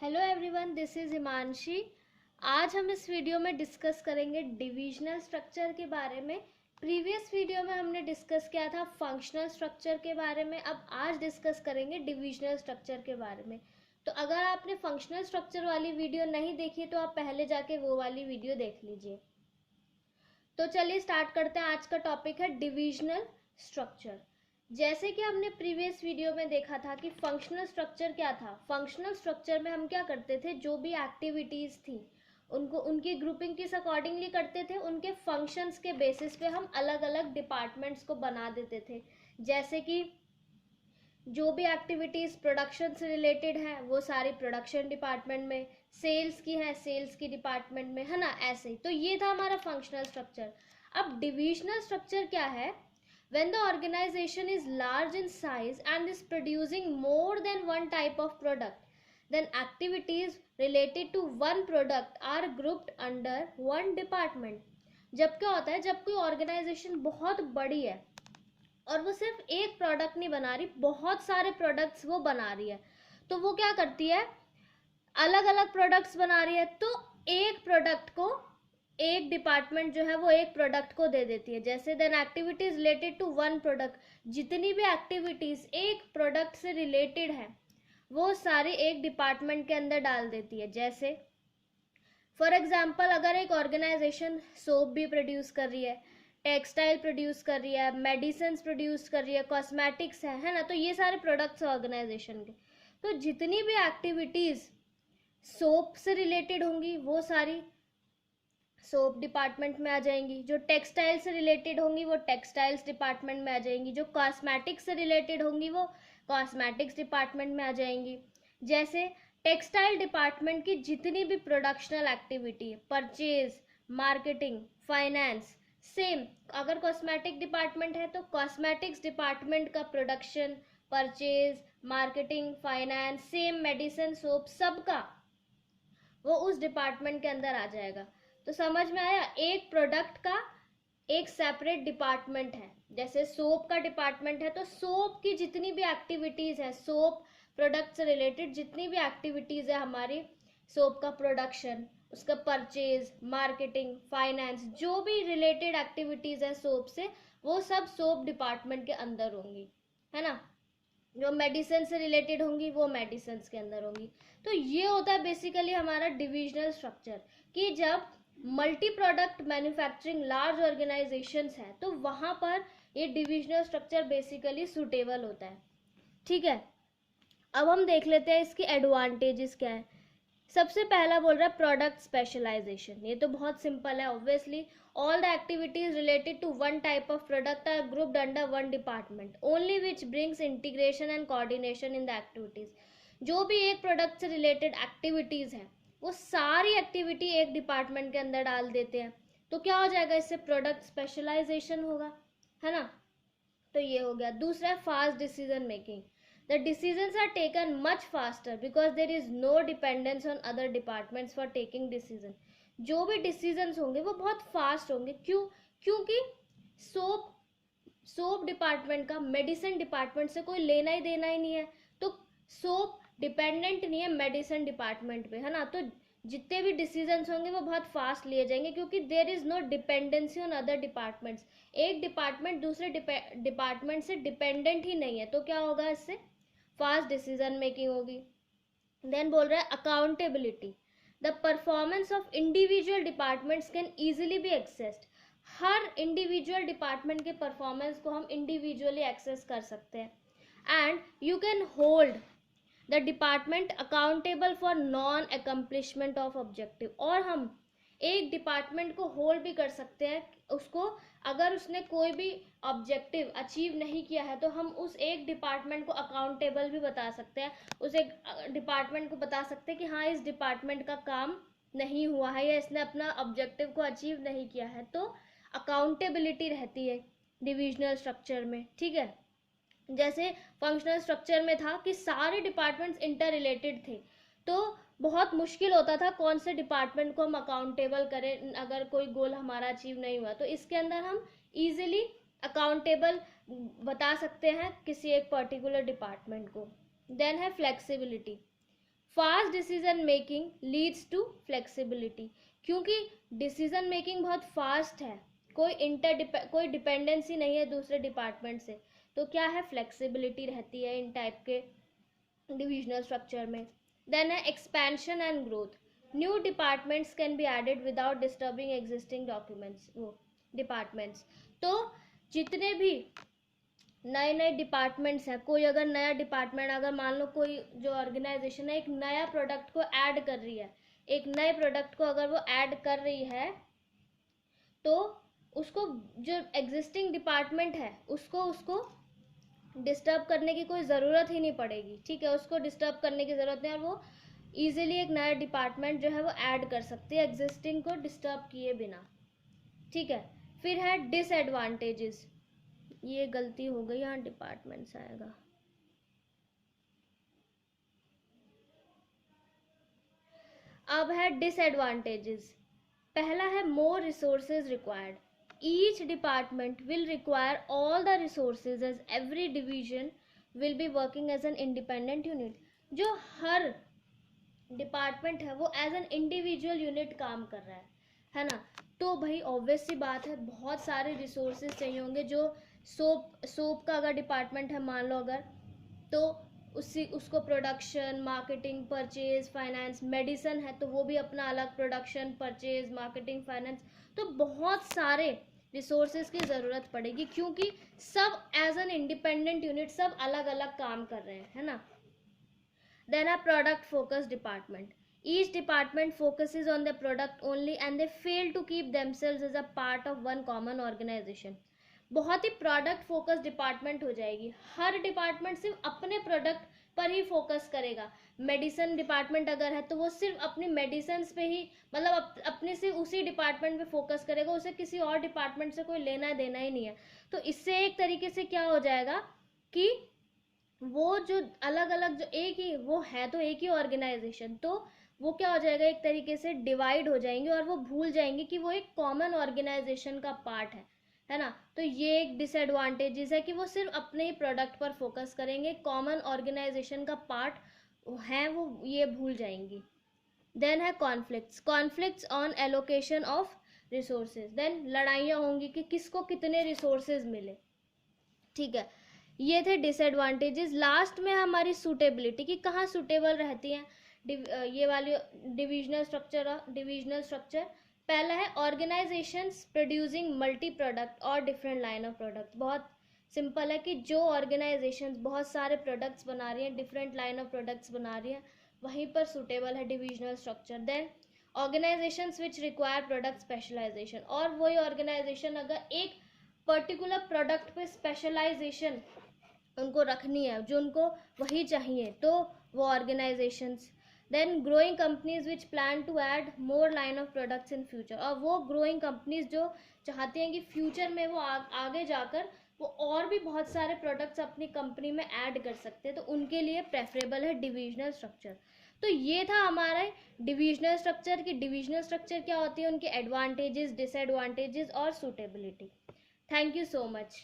Hello everyone, this is Himanshi. आज हम इस वीडियो में डिस्कस करेंगे डिविजनल स्ट्रक्चर के बारे में। प्रीवियस वीडियो में हमने डिस्कस किया था फंक्शनल स्ट्रक्चर के बारे में। अब आज डिस्कस करेंगे डिविजनल स्ट्रक्चर के बारे में। तो अगर आपने फंक्शनल स्ट्रक्चर वाली वीडियो नहीं देखी तो आप पहले जाके वो वाली वीडियो देख लीजिए। तो चलिए स्टार्ट करते हैं। आज का टॉपिक है डिविजनल स्ट्रक्चर। जैसे कि हमने प्रीवियस वीडियो में देखा था कि फंक्शनल स्ट्रक्चर क्या था। फंक्शनल स्ट्रक्चर में हम क्या करते थे, जो भी एक्टिविटीज थी उनको उनकी ग्रुपिंग किस अकॉर्डिंगली करते थे, उनके फंक्शंस के बेसिस पे हम अलग अलग डिपार्टमेंट्स को बना देते थे। जैसे कि जो भी एक्टिविटीज प्रोडक्शन से रिलेटेड है वो सारी प्रोडक्शन डिपार्टमेंट में, सेल्स की है सेल्स की डिपार्टमेंट में, है ना, ऐसे ही। तो ये था हमारा फंक्शनल स्ट्रक्चर। अब डिविजनल स्ट्रक्चर क्या है? When the organization is large in size and is producing more than one type of product, then activities related to one product are grouped under one department. जब क्या होता है, जब कोई organisation बहुत बड़ी है और वो सिर्फ एक प्रोडक्ट नहीं बना रही, बहुत सारे प्रोडक्ट्स वो बना रही है, तो वो क्या करती है, अलग अलग प्रोडक्ट्स बना रही है, तो एक प्रोडक्ट को एक डिपार्टमेंट जो है वो एक प्रोडक्ट को दे देती है। जैसे then activities related to one product, जितनी भी एक्टिविटीज एक प्रोडक्ट से रिलेटेड है वो सारी एक डिपार्टमेंट के अंदर डाल देती है। जैसे फॉर एग्जांपल, अगर एक ऑर्गेनाइजेशन सोप भी प्रोड्यूस कर रही है, टेक्सटाइल प्रोड्यूस कर रही है, मेडिसिन प्रोड्यूस कर रही है, कॉस्मेटिक्स है ना, तो ये सारे प्रोडक्ट्स ऑर्गेनाइजेशन के। तो जितनी भी एक्टिविटीज सोप से रिलेटेड होंगी वो सारी सोप डिपार्टमेंट में आ जाएंगी, जो टेक्सटाइल से रिलेटेड होंगी वो टेक्सटाइल्स डिपार्टमेंट में आ जाएंगी, जो कॉस्मेटिक्स से रिलेटेड होंगी वो कॉस्मेटिक्स डिपार्टमेंट में आ जाएंगी। जैसे टेक्सटाइल डिपार्टमेंट की जितनी भी productional activity, purchase, marketing, finance, same अगर कॉस्मेटिक डिपार्टमेंट है तो कॉस्मेटिक्स डिपार्टमेंट का production, purchase, marketing, finance, same medicine, soap, सबका वो उस डिपार्टमेंट के अंदर आ जाएगा। तो समझ में आया, एक प्रोडक्ट का एक सेपरेट डिपार्टमेंट है। जैसे सोप का डिपार्टमेंट है तो सोप की जितनी भी एक्टिविटीज है, सोप प्रोडक्ट से रिलेटेड जितनी भी एक्टिविटीज है हमारी, सोप का प्रोडक्शन, उसका परचेज, मार्केटिंग, फाइनेंस, जो भी रिलेटेड एक्टिविटीज है सोप से, वो सब सोप डिपार्टमेंट के अंदर होंगी, है ना। जो मेडिसिन से रिलेटेड होंगी वो मेडिसिन के अंदर होंगी। तो ये होता है बेसिकली हमारा डिविजनल स्ट्रक्चर, कि जब multi product manufacturing large organisations है तो वहां पर ये डिविजनल स्ट्रक्चर बेसिकली सुटेबल होता है। ठीक है, अब हम देख लेते हैं इसकी एडवांटेजेस क्या है। सबसे पहला बोल रहा है प्रोडक्ट स्पेशलाइजेशन। ये तो बहुत सिंपल है, obviously all the activities related to one type of product are grouped under one department only which brings integration and coordination in the activities. जो भी एक प्रोडक्ट से रिलेटेड एक्टिविटीज हैं वो सारी एक्टिविटी एक डिपार्टमेंट के अंदर डाल देते हैं, तो क्या हो जाएगा, इससे प्रोडक्ट स्पेशलाइजेशन होगा, है ना। तो ये हो गया। दूसरा है fast decision making. The decisions are taken much faster because there is no dependence on other departments for taking decision. जो भी डिसीजंस होंगे वो बहुत फास्ट होंगे। क्यों? क्योंकि सोप डिपार्टमेंट का मेडिसिन डिपार्टमेंट से कोई लेना ही देना ही नहीं है, तो सोप डिपेंडेंट नहीं है मेडिसिन डिपार्टमेंट पे, है ना। तो जितने भी डिसीजंस होंगे वो बहुत फास्ट लिए जाएंगे क्योंकि there is no dependency on other departments. एक डिपार्टमेंट दूसरे डिपार्टमेंट से डिपेंडेंट ही नहीं है, तो क्या होगा, इससे फास्ट डिसीजन मेकिंग होगी। देन बोल रहा है accountability. The performance of individual departments can easily be accessed. हर इंडिविजुअल डिपार्टमेंट के परफॉर्मेंस को हम इंडिविजुअली एक्सेस कर सकते हैं। And you can hold the department accountable for non accomplishment of objective. और हम एक डिपार्टमेंट को होल्ड भी कर सकते हैं, उसको अगर उसने कोई भी ऑब्जेक्टिव अचीव नहीं किया है तो हम उस एक डिपार्टमेंट को अकाउंटेबल भी बता सकते हैं। उस एक डिपार्टमेंट को बता सकते हैं कि हाँ, इस डिपार्टमेंट का काम नहीं हुआ है या इसने अपना ऑब्जेक्टिव को अचीव नहीं किया है, तो अकाउंटेबिलिटी रहती है डिविजनल स्ट्रक्चर में। ठीक है, जैसे फंक्शनल स्ट्रक्चर में था कि सारे डिपार्टमेंट्स इंटर रिलेटेड थे, तो बहुत मुश्किल होता था कौन से डिपार्टमेंट को हम अकाउंटेबल करें अगर कोई गोल हमारा अचीव नहीं हुआ। तो इसके अंदर हम इजीली अकाउंटेबल बता सकते हैं किसी एक पर्टिकुलर डिपार्टमेंट को। देन है flexibility. Fast decision making leads to flexibility, क्योंकि डिसीजन मेकिंग बहुत फास्ट है, कोई डिपेंडेंसी नहीं है दूसरे डिपार्टमेंट से, तो क्या है, फ्लेक्सिबिलिटी रहती है इन टाइप के डिविजनल स्ट्रक्चर में. देन है expansion and growth. New departments can be added without disturbing existing documents वो डिपार्टमेंट्स. तो जितने भी नए नए डिपार्टमेंट्स हैं, कोई अगर नया डिपार्टमेंट, अगर मान लो कोई जो ऑर्गेनाइजेशन है एक नया प्रोडक्ट को ऐड कर रही है, एक नए प्रोडक्ट को अगर वो ऐड कर रही है, तो उसको जो एग्जिस्टिंग डिपार्टमेंट है उसको डिस्टर्ब करने की कोई ज़रूरत ही नहीं पड़ेगी. ठीक है, उसको डिस्टर्ब करने की ज़रूरत नहीं, और वो ईजिली एक नया डिपार्टमेंट जो है वो ऐड कर सकती है एग्जिस्टिंग को डिस्टर्ब किए बिना. ठीक है, फिर है डिसएडवांटेजेस. ये गलती हो गई, यहाँ डिपार्टमेंट्स आएगा. अब है डिसएडवांटेजेस. पहला है more resources required. Each department will require all the resources as every division will be working as an independent unit. जो हर डिपार्टमेंट है वो एज एन इंडिविजुअल यूनिट काम कर रहा है ना. तो भाई ऑब्वियस सी बात है, बहुत सारे रिसोर्सेज चाहिए होंगे. जो सोप का अगर डिपार्टमेंट है मान लो अगर, तो उसको production, marketing, purchase, finance. Medicine है तो वो भी अपना अलग प्रोडक्शन, परचेज, मार्केटिंग, फाइनेंस. तो बहुत सारे रिसोर्सेज की ज़रूरत पड़ेगी, क्योंकि सब एज एन इंडिपेंडेंट यूनिट सब अलग अलग काम कर रहे हैं, है ना. Then a product focused department. Each department focuses on the product only and they fail to keep themselves as a part of one common organization. बहुत ही प्रोडक्ट फोकस डिपार्टमेंट हो जाएगी. हर डिपार्टमेंट सिर्फ अपने प्रोडक्ट पर ही फोकस करेगा. Medicine department अगर है तो वो सिर्फ अपनी मेडिसिन पे ही, मतलब अपने सिर्फ उसी डिपार्टमेंट पे फोकस करेगा, उसे किसी और डिपार्टमेंट से कोई लेना देना ही नहीं है. तो इससे एक तरीके से क्या हो जाएगा कि वो जो अलग अलग जो एक ही वो है तो एक ही ऑर्गेनाइजेशन, तो वो क्या हो जाएगा, एक तरीके से डिवाइड हो जाएंगे और वो भूल जाएंगे कि वो एक कॉमन ऑर्गेनाइजेशन का पार्ट है ना. तो ये एक डिसएडवांटेजेस है कि वो सिर्फ अपने ही प्रोडक्ट पर फोकस करेंगे, कॉमन ऑर्गेनाइजेशन का पार्ट है वो ये भूल जाएंगी. देन है conflicts on allocation of resources. Then लड़ाइयाँ होंगी कि किसको कितने रिसोर्सेज मिले. ठीक है, ये थे डिसएडवांटेजेस. लास्ट में हमारी सूटेबिलिटी कि कहाँ सूटेबल रहती हैं ये वाली डिविजनल स्ट्रक्चर. पहला है ऑर्गेनाइजेशंस प्रोड्यूसिंग मल्टी प्रोडक्ट और डिफरेंट लाइन ऑफ प्रोडक्ट्स. बहुत सिंपल है कि जो ऑर्गेनाइजेशंस बहुत सारे प्रोडक्ट्स बना रही हैं, डिफरेंट लाइन ऑफ प्रोडक्ट्स बना रही हैं, वहीं पर सूटेबल है divisional structure. Then organisations which require product specialisation. और वही ऑर्गेनाइजेशन अगर एक पर्टिकुलर प्रोडक्ट पे स्पेशलाइजेशन उनको रखनी है, जो उनको वही चाहिए, तो वो organisations. Then growing companies which plan to add more line of products in future. और वो ग्रोइंग कंपनीज जो चाहती हैं कि फ्यूचर में वो आगे जाकर वो और भी बहुत सारे प्रोडक्ट्स अपनी कंपनी में ऐड कर सकते हैं, तो उनके लिए प्रेफरेबल है डिविजनल स्ट्रक्चर. तो ये था हमारा डिविजनल स्ट्रक्चर की डिविजनल स्ट्रक्चर क्या होती है, उनके एडवांटेजेस, डिसएडवांटेजेस और suitability. Thank you so much.